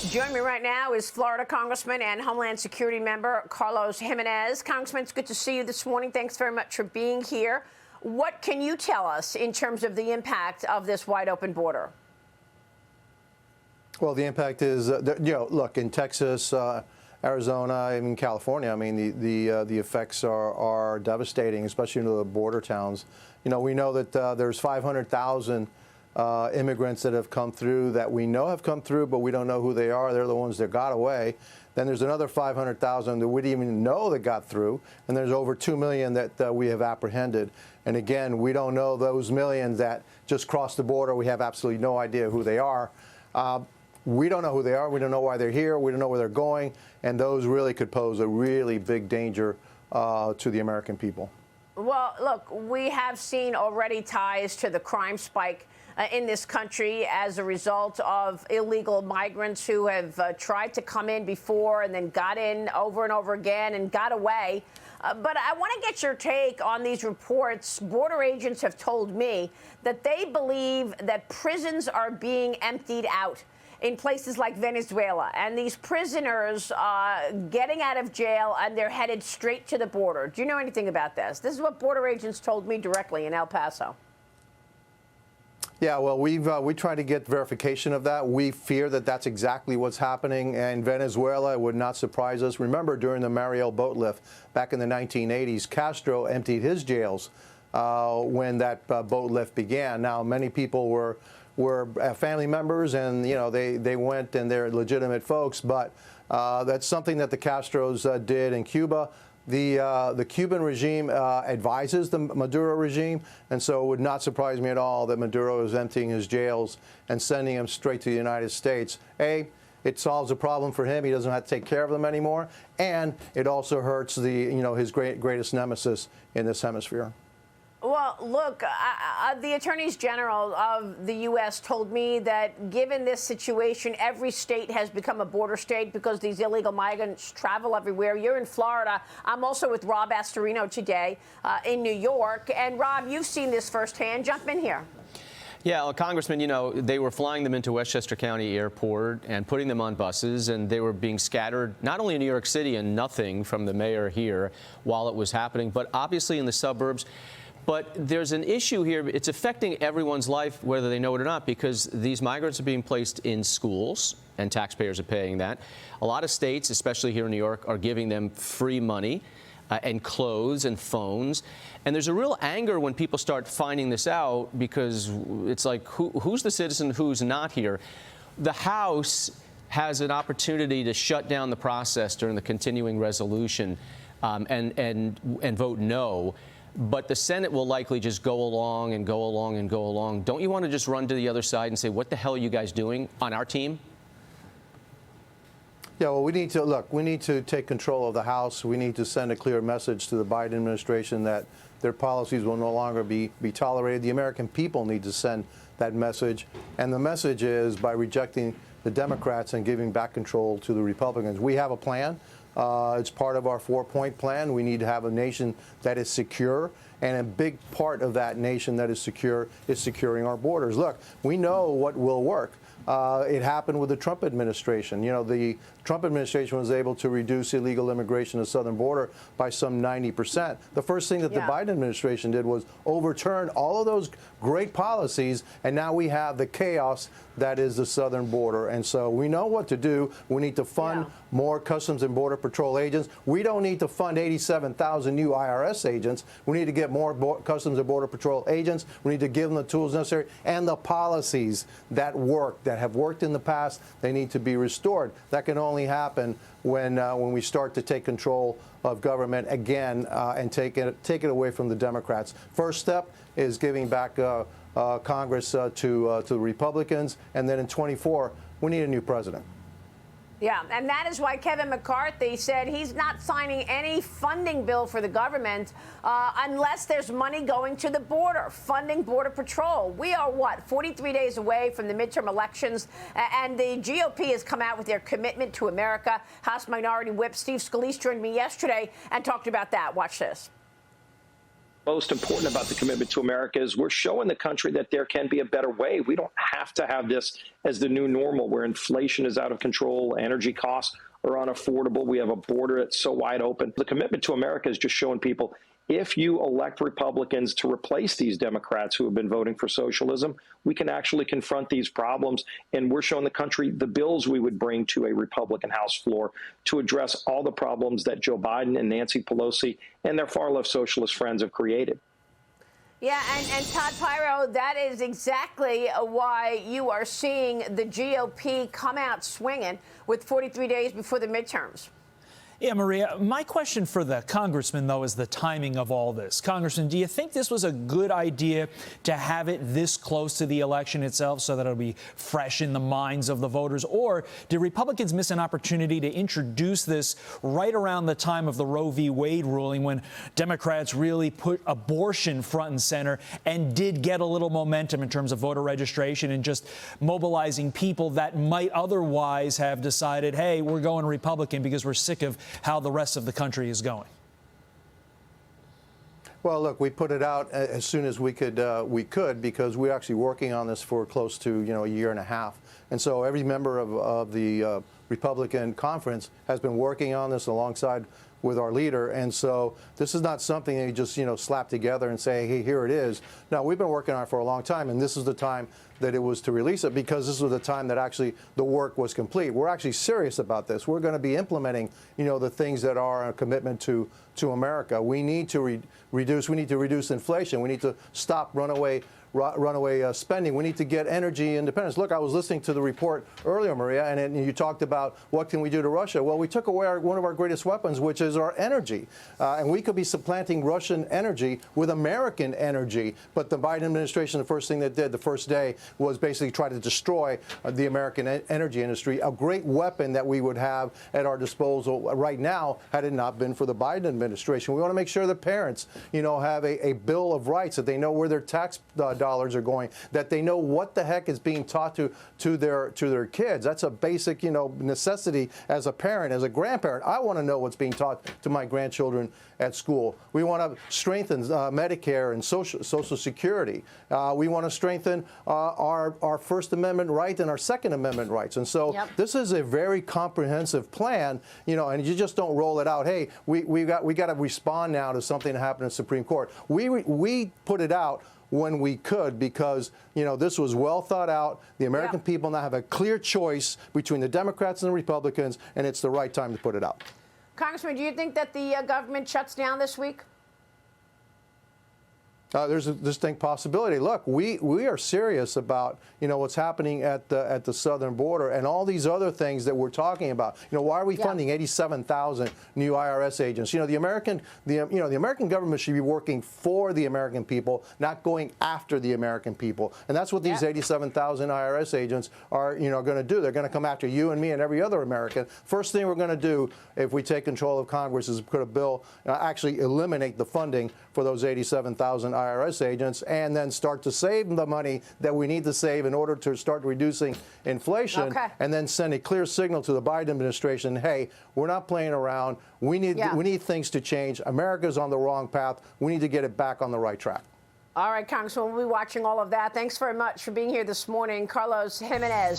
Joining me right now is Florida Congressman and Homeland Security member Carlos Gimenez. Congressman, it's good to see you this morning. Thanks very much for being here. What can you tell us in terms of the impact of this wide open border? Well, the impact is, look, in Texas, Arizona, even California, I mean, the effects are devastating, especially in the border towns. You know, we know that there's 500,000 immigrants that have come through that we know have come through, but we don't know who they are. They're the ones that got away. Then there's another 500,000 that we didn't even know that got through, and there's over 2 million that we have apprehended. And again, we don't know those millions that just crossed the border. We have absolutely no idea who they are. We don't know who they are. We don't know why they're here. We don't know where they're going. And those really could pose a really big danger to the American people. Well, look, we have seen already ties to the crime spike in this country as a result of illegal migrants who have tried to come in before and then got in over and over again and got away. But I want to get your take on these reports. Border agents have told me that they believe that prisons are being emptied out in places like Venezuela, and these prisoners getting out of jail and they're headed straight to the border. Do you know anything about this? This is what border agents told me directly in El Paso. Yeah, well, we tried to get verification of that. We fear that that's exactly what's happening in Venezuela. It would not surprise us. Remember, during the Mariel boat lift back in the 1980s, Castro emptied his jails when that boat lift began. Now, many people were family members, and they went and they're legitimate folks. But that's something that the Castros did in Cuba. The Cuban regime advises the Maduro regime, and so it would not surprise me at all that Maduro is emptying his jails and sending them straight to the United States. It solves a problem for him. He doesn't have to take care of them anymore, and it also hurts his greatest nemesis in this hemisphere. Well, look, the attorneys general of the U.S. told me that given this situation, every state has become a border state because these illegal migrants travel everywhere. You're in Florida. I'm also with Rob Astorino today in New York. And, Rob, you've seen this firsthand. Jump in here. Yeah, well, Congressman, they were flying them into Westchester County Airport and putting them on buses, and they were being scattered not only in New York City, and nothing from the mayor here while it was happening, but obviously in the suburbs. But there's an issue here. It's affecting everyone's life, whether they know it or not, because these migrants are being placed in schools, and taxpayers are paying that. A lot of states, especially here in New York, are giving them free money and clothes and phones. And there's a real anger when people start finding this out, because it's like, who's the citizen, who's not here? The House has an opportunity to shut down the process during the continuing resolution and vote no. But the Senate will likely just go along and go along and go along. Don't you want to just run to the other side and say, what the hell are you guys doing on our team? Yeah, well, we need to take control of the House. We need to send a clear message to the Biden administration that their policies will no longer be tolerated. The American people need to send that message. And the message is by rejecting the Democrats and giving back control to the Republicans. We have a plan. It's part of our 4-point plan. We need to have a nation that is secure, and a big part of that nation that is secure is securing our borders. Look, we know what will work. It happened with the Trump administration. The Trump administration was able to reduce illegal immigration to the southern border by some 90%. The first thing that the Biden administration did was overturn all of those great policies, and now we have the chaos that is the southern border. And so we know what to do. We need to fund more Customs and Border Patrol agents. We don't need to fund 87,000 new IRS agents. We need to get more Customs and Border Patrol agents. We need to give them the tools necessary and the policies that work, that have worked in the past. They need to be restored. That can only happen when we start to take control of government again and take it away from the Democrats. First step is giving back Congress to the Republicans, and then in 24, we need a new president. Yeah, and that is why Kevin McCarthy said he's not signing any funding bill for the government unless there's money going to the border, funding Border Patrol. We are, 43 days away from the midterm elections, and the GOP has come out with their commitment to America. House Minority Whip Steve Scalise joined me yesterday and talked about that. Watch this. Most important about the commitment to America is we're showing the country that there can be a better way. We don't have to have this as the new normal where inflation is out of control, energy costs are unaffordable. We have a border that's so wide open. The commitment to America is just showing people if you elect Republicans to replace these Democrats who have been voting for socialism, we can actually confront these problems. And we're showing the country the bills we would bring to a Republican House floor to address all the problems that Joe Biden and Nancy Pelosi and their far left socialist friends have created. Yeah, and Todd Pyro, that is exactly why you are seeing the GOP come out swinging with 43 days before the midterms. Yeah, Maria, my question for the congressman, though, is the timing of all this. Congressman, do you think this was a good idea to have it this close to the election itself so that it'll be fresh in the minds of the voters? Or did Republicans miss an opportunity to introduce this right around the time of the Roe v. Wade ruling when Democrats really put abortion front and center and did get a little momentum in terms of voter registration and just mobilizing people that might otherwise have decided, hey, we're going Republican because we're sick of how the rest of the country is going? Well, look, we put it out as soon as we could because we're actually working on this for close to, a year and a half. And so every member of the Republican conference has been working on this alongside with our leader. And so this is not something that you just, slap together and say, hey, here it is. No, we've been working on it for a long time, and this is the time that it was to release it because this was the time that actually the work was complete. We're actually serious about this. We're going to be implementing, the things that are a commitment to America. We need to reduce inflation. We need to stop runaway spending. We need to get energy independence. Look, I was listening to the report earlier, Maria, and you talked about what can we do to Russia. Well, we took away one of our greatest weapons, which is our energy. And we could be supplanting Russian energy with American energy. But the Biden administration, the first thing they did the first day was basically try to destroy the American energy industry, a great weapon that we would have at our disposal right now had it not been for the Biden administration. We want to make sure that parents, have a bill of rights, that they know where their tax dollars are going, that they know what the heck is being taught to their kids. That's a basic, necessity as a parent, as a grandparent. I want to know what's being taught to my grandchildren at school. We want to strengthen Medicare and Social Security. We want to strengthen our First Amendment right and our Second Amendment rights. And so this is a very comprehensive plan, and you just don't roll it out. Hey, we got to respond now to something that happened in the Supreme Court. We put it out when we could because, this was well thought out. The American people now have a clear choice between the Democrats and the Republicans, and it's the right time to put it out. Congressman, do you think that the government shuts down this week? There's a distinct possibility. Look, we are serious about what's happening at the southern border and all these other things that we're talking about. Why are we funding 87,000 new IRS agents? The American government should be working for the American people, not going after the American people. And that's what these 87,000 IRS agents are going to do. They're going to come after you and me and every other American. First thing we're going to do if we take control of Congress is put a bill actually eliminate the funding for those 87,000 IRS agents and then start to save the money that we need to save in order to start reducing inflation and then send a clear signal to the Biden administration, hey, we're not playing around. We need things to change. America's on the wrong path. We need to get it back on the right track. All right, Congressman, we'll be watching all of that. Thanks very much for being here this morning. Carlos Gimenez.